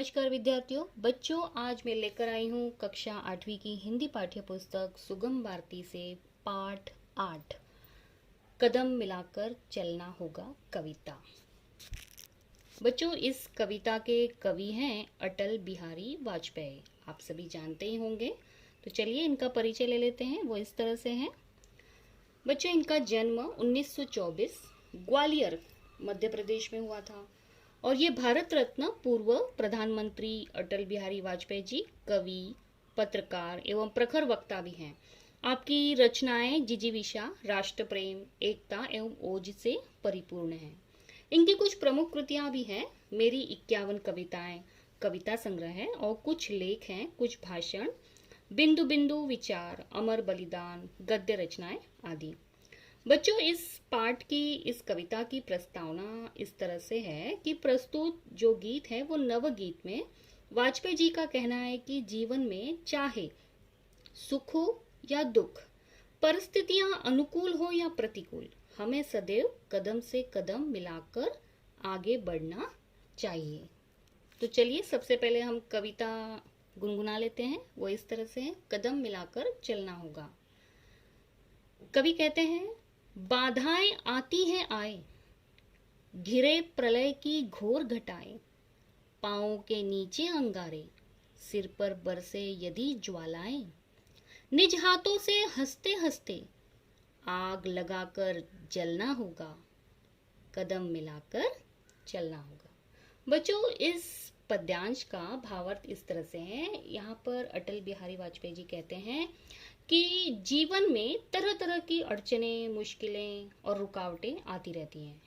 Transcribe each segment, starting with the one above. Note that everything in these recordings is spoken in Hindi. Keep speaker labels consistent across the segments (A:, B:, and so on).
A: नमस्कार विद्यार्थियों। बच्चों, आज मैं लेकर आई हूँ कक्षा 8वीं की हिंदी पाठ्य पुस्तक सुगम भारती से पाठ 8 कदम मिलाकर चलना होगा कविता। बच्चों, इस कविता के कवि हैं अटल बिहारी वाजपेयी। आप सभी जानते ही होंगे, तो चलिए इनका परिचय ले लेते हैं। वो इस तरह से हैं। बच्चों, इनका जन्म 1924 ग्वालियर मध्य प्रदेश में हुआ था और ये भारत रत्न पूर्व प्रधानमंत्री अटल बिहारी वाजपेयी जी कवि, पत्रकार एवं प्रखर वक्ता भी हैं। आपकी रचनाएं जिजीविषा, राष्ट्र प्रेम, एकता एवं ओज से परिपूर्ण हैं। इनकी कुछ प्रमुख कृतियां भी हैं। मेरी 51 कविताएं कविता संग्रह है और कुछ लेख हैं, कुछ भाषण, बिंदु बिंदु विचार, अमर बलिदान, गद्य रचनाएं आदि। बच्चों, इस पाठ की, इस कविता की प्रस्तावना इस तरह से है कि प्रस्तुत जो गीत है वो नवगीत में वाजपेयी जी का कहना है कि जीवन में चाहे सुख हो या दुख, परिस्थितियां अनुकूल हो या प्रतिकूल, हमें सदैव कदम से कदम मिलाकर आगे बढ़ना चाहिए। तो चलिए सबसे पहले हम कविता गुनगुना लेते हैं। वो इस तरह से है, कदम मिलाकर चलना होगा। कवि कहते हैं, बाधाएं आती हैं आए, घिरे प्रलय की घोर घटाएं, पांवों के नीचे अंगारे, सिर पर बरसे यदि ज्वालाएं, निज हाथों से हंसते हंसते आग लगाकर जलना होगा, कदम मिलाकर चलना होगा। बच्चों, इस पद्यांश का भावार्थ इस तरह से है। यहाँ पर अटल बिहारी वाजपेयी जी कहते हैं कि जीवन में तरह तरह की अड़चनें, मुश्किलें और रुकावटें आती रहती हैं।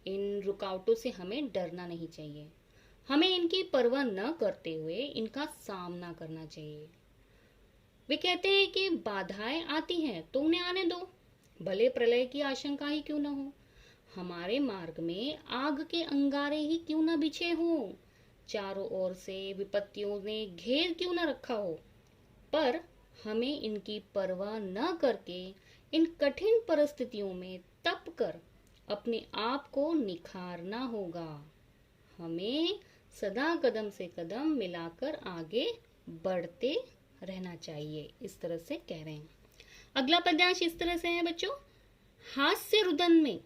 A: इन रुकावटों से हमें डरना नहीं चाहिए। हमें इनकी परवाह न करते हुए इनका सामना करना चाहिए। वे कहते हैं कि बाधाएं आती हैं तो उन्हें आने दो, भले प्रलय की आशंका ही क्यों न हो, हमारे मार्ग में आग के अंगारे ही क्यों न बिछे हों, चारों ओर से विपत्तियों ने घेर क्यों न रखा हो, पर हमें इनकी परवाह न करके इन कठिन परिस्थितियों में तप कर अपने आप को निखारना होगा। हमें सदा कदम से कदम मिलाकर आगे बढ़ते रहना चाहिए। इस तरह से कह रहे हैं। अगला पद्यांश इस तरह से है बच्चों, हास्य रुदन में,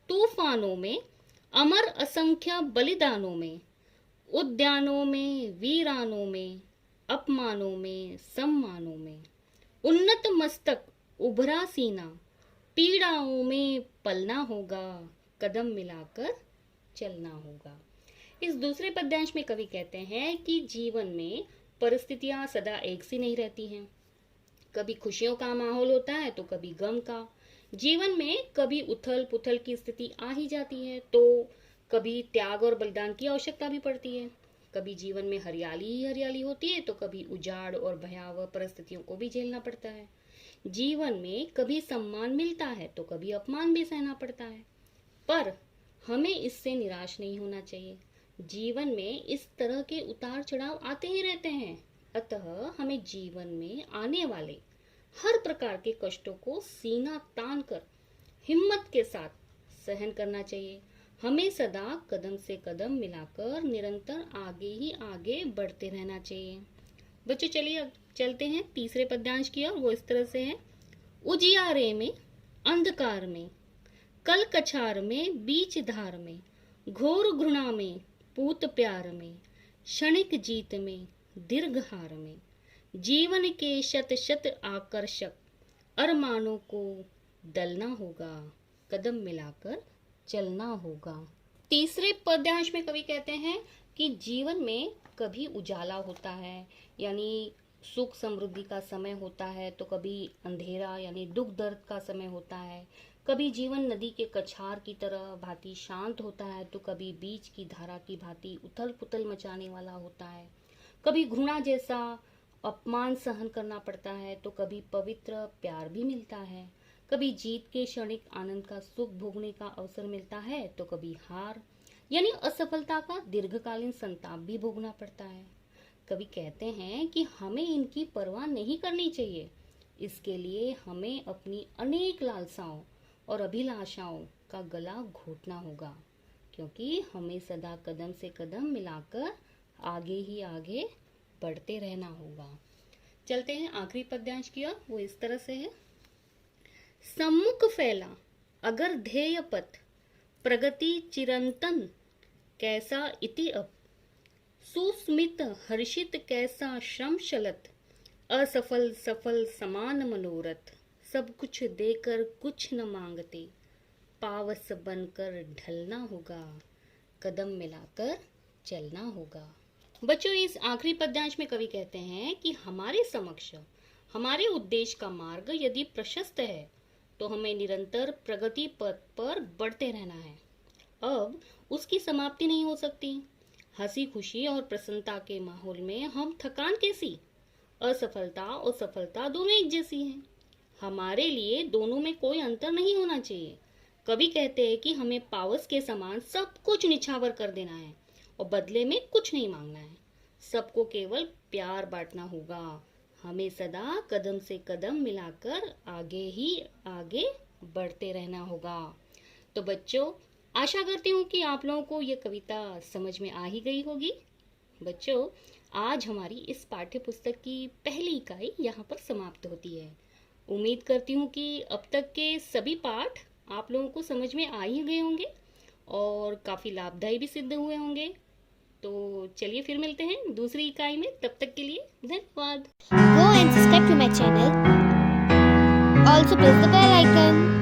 A: तूफानों में, अमर असंख्य बलिदानों में, उद्यानों में, वीरानों में, अपमानों में, सम्मानों में, उन्नत मस्तक, उभरा सीना, पीड़ाओं में पलना होगा, कदम मिलाकर चलना होगा। इस दूसरे पद्यांश में कवि कहते हैं कि जीवन में परिस्थितियां सदा एक सी नहीं रहती हैं। कभी खुशियों का माहौल होता है तो कभी गम का। जीवन में कभी उथल पुथल की स्थिति आ ही जाती है तो कभी त्याग और बलिदान की आवश्यकता भी पड़ती है। कभी जीवन में हरियाली ही हरियाली होती है तो कभी उजाड़ और भयावह परिस्थितियों को भी झेलना पड़ता है। जीवन में कभी सम्मान मिलता है तो कभी अपमान भी सहना पड़ता है, पर हमें इससे निराश नहीं होना चाहिए। जीवन में इस तरह के उतार चढ़ाव आते ही रहते हैं, अतः हमें जीवन में आने वाले हर प्रकार के कष्टों को सीना तान कर हिम्मत के साथ सहन करना चाहिए। हमें सदा कदम से कदम मिलाकर निरंतर आगे ही आगे बढ़ते रहना चाहिए। बच्चों, चलिए चलते हैं तीसरे पद्यांश की ओर। वो इस तरह से है, उजियारे में, अंधकार में, कल कछार में, बीच धार में, घोर घृणा में, पूत प्यार में, क्षणिक जीत में, दीर्घ हार में, जीवन के शत शत आकर्षक अरमानों को दलना होगा, कदम मिलाकर चलना होगा। तीसरे पद्यांश में कवि कहते हैं कि जीवन में कभी उजाला होता है यानी सुख समृद्धि का समय होता है, तो कभी अंधेरा यानी दुख दर्द का समय होता है। कभी जीवन नदी के कछार की तरह भांति शांत होता है तो कभी बीच की धारा की भांति उथल पुथल मचाने वाला होता है। कभी घृणा जैसा अपमान सहन करना पड़ता है तो कभी पवित्र प्यार भी मिलता है। कभी जीत के क्षणिक आनंद का सुख भोगने का अवसर मिलता है तो कभी हार यानी असफलता का दीर्घकालीन संताप भी भोगना पड़ता है। कवि कहते हैं कि हमें इनकी परवाह नहीं करनी चाहिए। इसके लिए हमें अपनी अनेक लालसाओं और अभिलाषाओं का गला घोटना होगा, क्योंकि हमें सदा कदम से कदम मिलाकर आगे ही आगे बढ़ते रहना होगा। चलते हैं आखिरी पद्यांश की ओर। वो इस तरह से है। सम्मुख फैला अगर ध्येय पथ, प्रगति चिरंतन कैसा इति अब। सुस्मित हर्षित कैसा श्रम चलत, असफल सफल समान मनोरथ। सब कुछ देकर कुछ न मांगते, पावस बनकर ढलना होगा, कदम मिलाकर चलना होगा। बच्चों, इस आखिरी पद्यांश में कवि कहते हैं कि हमारे समक्ष हमारे उद्देश्य का मार्ग यदि प्रशस्त है तो हमें निरंतर प्रगति पथ पर बढ़ते रहना है। अब उसकी समाप्ति नहीं हो सकती। हंसी खुशी और प्रसन्नता के माहौल में हम थकान कैसी, असफलता और सफलता दोनों एक जैसी हैं। हमारे लिए दोनों में कोई अंतर नहीं होना चाहिए। कवि कहते हैं कि हमें पावस के समान सब कुछ निछावर कर देना है और बदले में कुछ नहीं मांगना है। सबको केवल प्यार बांटना होगा। हमें सदा कदम से कदम मिलाकर आगे ही आगे बढ़ते रहना होगा। तो बच्चों, आशा करती हूँ कि आप लोगों को ये कविता समझ में आ ही गई होगी। बच्चों, आज हमारी इस पाठ्य पुस्तक की पहली इकाई यहाँ पर समाप्त होती है। उम्मीद करती हूँ कि अब तक के सभी पाठ आप लोगों को समझ में आ ही गए होंगे और काफ़ी लाभदायी भी सिद्ध हुए होंगे। तो चलिए फिर मिलते हैं दूसरी इकाई में। तब तक के लिए धन्यवाद।
B: Go and subscribe to my channel. Also press the bell icon.